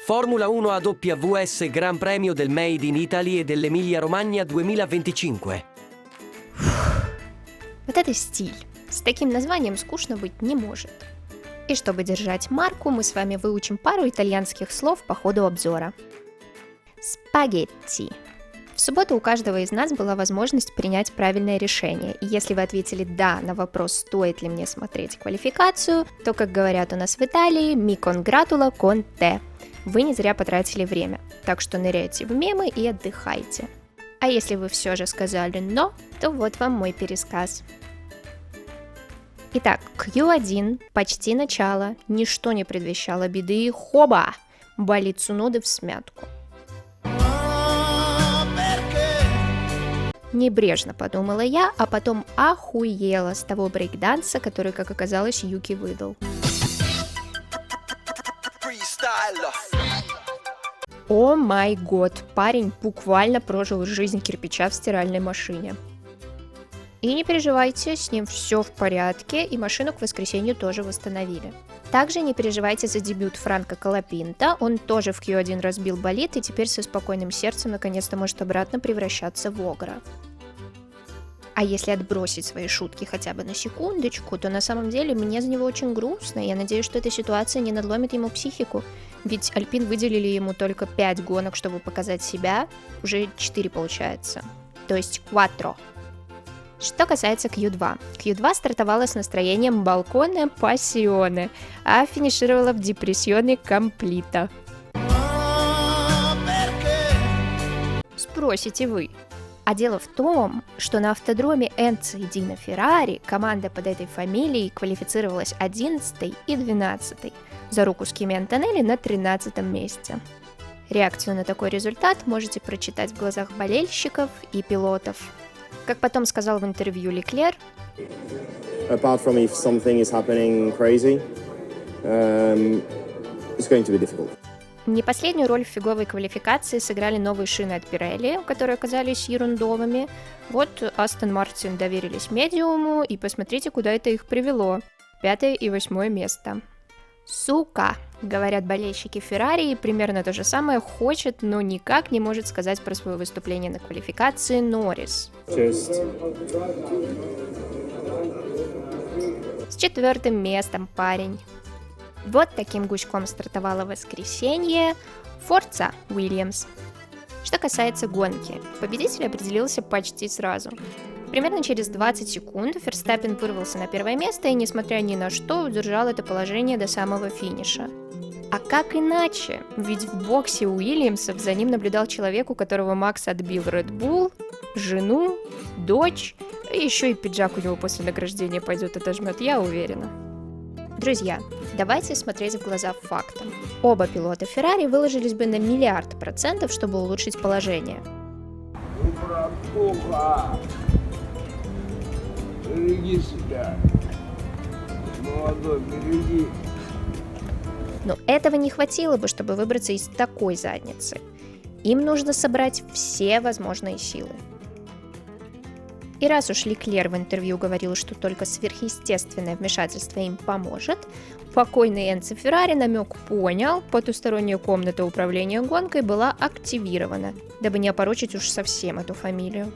Formula 1 AWS Gran Premio del Made in Italy e dell'Emilia-Ромagna 2025. Вот это стиль. С таким названием скучно быть не может. И чтобы держать марку, мы с вами выучим пару итальянских слов по ходу обзора. Спагетти. В субботу у каждого из нас была возможность принять правильное решение. И если вы ответили «да» на вопрос, стоит ли мне смотреть квалификацию, то, как говорят у нас в Италии, «mi congratulo con te». Вы не зря потратили время, так что ныряйте в мемы и отдыхайте. А если вы все же сказали «но», то вот вам мой пересказ. Итак, Q1, почти начало, ничто не предвещало беды, хоба! Болит Цуноды всмятку. Небрежно подумала я, а потом охуела с того брейкданса, который, как оказалось, Юки выдал. О май год, парень буквально прожил жизнь кирпича в стиральной машине. И не переживайте, с ним все в порядке, и машину к воскресенью тоже восстановили. Также не переживайте за дебют Франко Колопинто, он тоже в Q1 разбил болид и теперь со спокойным сердцем наконец-то может обратно превращаться в огра. А если отбросить свои шутки хотя бы на секундочку, то на самом деле мне за него очень грустно, я надеюсь, что эта ситуация не надломит ему психику, ведь Альпин выделили ему только 5 гонок, чтобы показать себя, уже 4 получается, то есть 4. Что касается Q2. Q2 стартовала с настроением балконе пассионе, а финишировала в депрессионе комплита. Спросите вы. А дело в том, что на автодроме Энцо и Дино Феррари команда под этой фамилией квалифицировалась 11 и 12 за руку с Кими Антонелли на 13 месте. Реакцию на такой результат можете прочитать в глазах болельщиков и пилотов. Как потом сказал в интервью Леклер, apart from if something is happening crazy, it's going to be difficult. Не последнюю роль в фиговой квалификации сыграли новые шины от Pirelli, которые оказались ерундовыми. Вот Астон Мартин доверились медиуму, и посмотрите, куда это их привело. 5 и 8 место. Сука, говорят болельщики Феррари, и примерно то же самое хочет, но никак не может сказать про свое выступление на квалификации Норрис. С 4 местом парень. Вот таким гуськом стартовало воскресенье Форца Уильямс. Что касается гонки, победитель определился почти сразу. Примерно через 20 секунд Ферстаппен вырвался на первое место и, несмотря ни на что, удержал это положение до самого финиша. А как иначе? Ведь в боксе Уильямсов за ним наблюдал человек, у которого Макс отбил Red Bull, жену, дочь, и еще и пиджак у него после награждения пойдет отожмет, я уверена. Друзья, давайте смотреть в глаза фактам. Оба пилота Феррари выложились бы на 1,000,000%, чтобы улучшить положение. Береги себя, молодой, береги. Но этого не хватило бы, чтобы выбраться из такой задницы. Им нужно собрать все возможные силы. И раз уж Леклер в интервью говорил, что только сверхъестественное вмешательство им поможет, покойный Энцо Феррари намек понял, потусторонняя комната управления гонкой была активирована, дабы не опорочить уж совсем эту фамилию.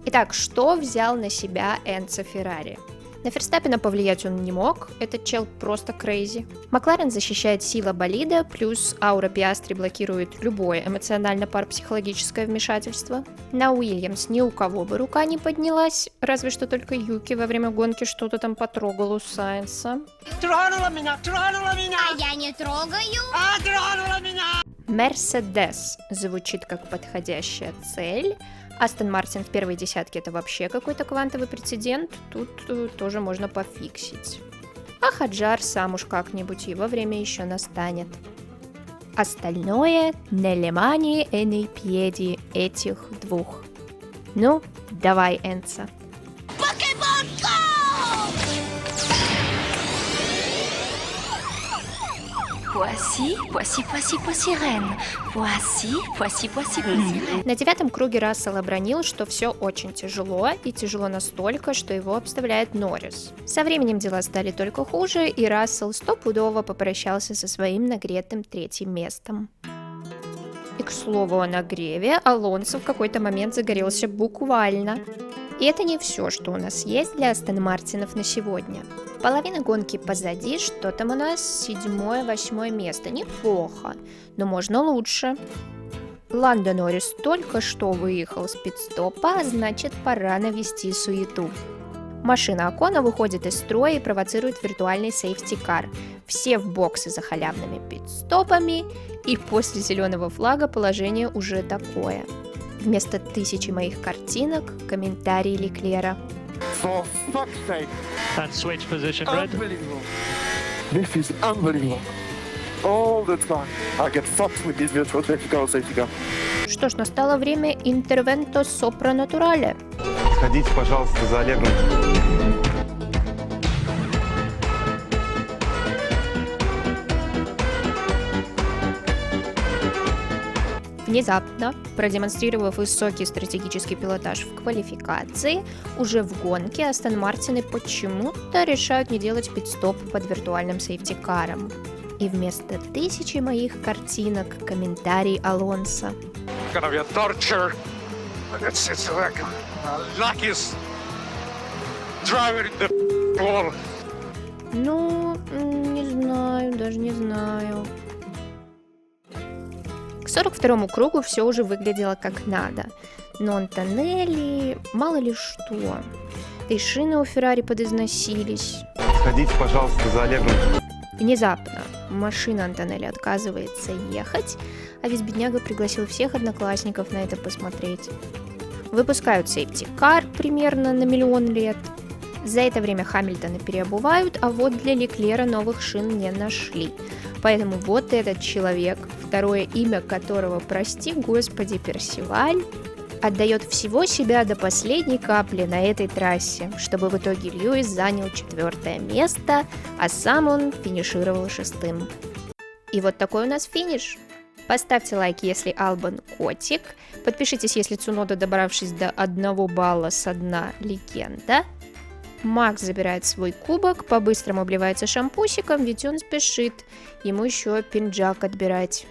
Итак, что взял на себя Энцо Феррари? На Ферстаппена повлиять он не мог, этот чел просто крейзи. Макларен защищает сила болида, плюс аура Пиастри блокирует любое эмоционально-парапсихологическое вмешательство. На Уильямс ни у кого бы рука не поднялась, разве что только Юки во время гонки что-то там потрогал у Сайнса. Тронула меня! А я не трогаю. Тронула меня! Мерседес звучит как подходящая цель. Астон Мартин в первой десятке — это вообще какой-то квантовый прецедент, тут тоже можно пофиксить. А Хаджар сам уж как-нибудь, его время еще настанет. Остальное nelle mani e nei piedi этих двух. Ну, давай, Энцо. Покемон Go! Poissy, poissy, poissy, poissy, reine. Poissy, poissy, poissy, poissy, reine. На 9-м круге Рассел обронил, что все очень тяжело, и тяжело настолько, что его обставляет Норрис. Со временем дела стали только хуже, и Рассел стопудово попрощался со своим нагретым 3-м местом. И, к слову о нагреве, Алонсо в какой-то момент загорелся буквально. И это не все, что у нас есть для Астон Мартинов на сегодня. Половина гонки позади, что там у нас 7-8 место. Неплохо, но можно лучше. Ландо Норрис только что выехал с пит-стопа, а значит, пора навести суету. Машина Окона выходит из строя и провоцирует виртуальный сейфти-кар. Все в боксы за халявными пит-стопами, и после зеленого флага положение уже такое. Вместо 1000 моих картинок — комментарий Леклера. For fuck's sake. And switch position, red. Unbelievable. This is unbelievable. All the time I get fucked with these virtual safety car. Что ж, настало время интервенто сопранатурале. Сходите, пожалуйста, за Олегом. Внезапно, продемонстрировав высокий стратегический пилотаж в квалификации, уже в гонке Астон Мартины почему-то решают не делать пит-стоп под виртуальным сейфти-каром. И вместо 1000 моих картинок — комментарий Алонсо. Ну, не знаю, даже не знаю. К 42-му кругу все уже выглядело как надо. Но Антонелли, мало ли что. Да и шины у Феррари подизносились. Сходите, пожалуйста, за Олегом. Внезапно машина Антонелли отказывается ехать, а весь бедняга пригласил всех одноклассников на это посмотреть. Выпускают сейфти-кар примерно на 1 000 000 лет. За это время Хамильтона переобувают, а вот для Леклера новых шин не нашли. Поэтому вот этот человек, второе имя которого, прости господи, Персиваль, отдает всего себя до последней капли на этой трассе, чтобы в итоге Льюис занял 4-е место, а сам он финишировал 6-м. И вот такой у нас финиш. Поставьте лайк, если Албан котик. Подпишитесь, если Цунода, добравшись до 1 балла со дна, легенда. Макс забирает свой кубок, по-быстрому обливается шампусиком, ведь он спешит. Ему еще пинджак отбирать.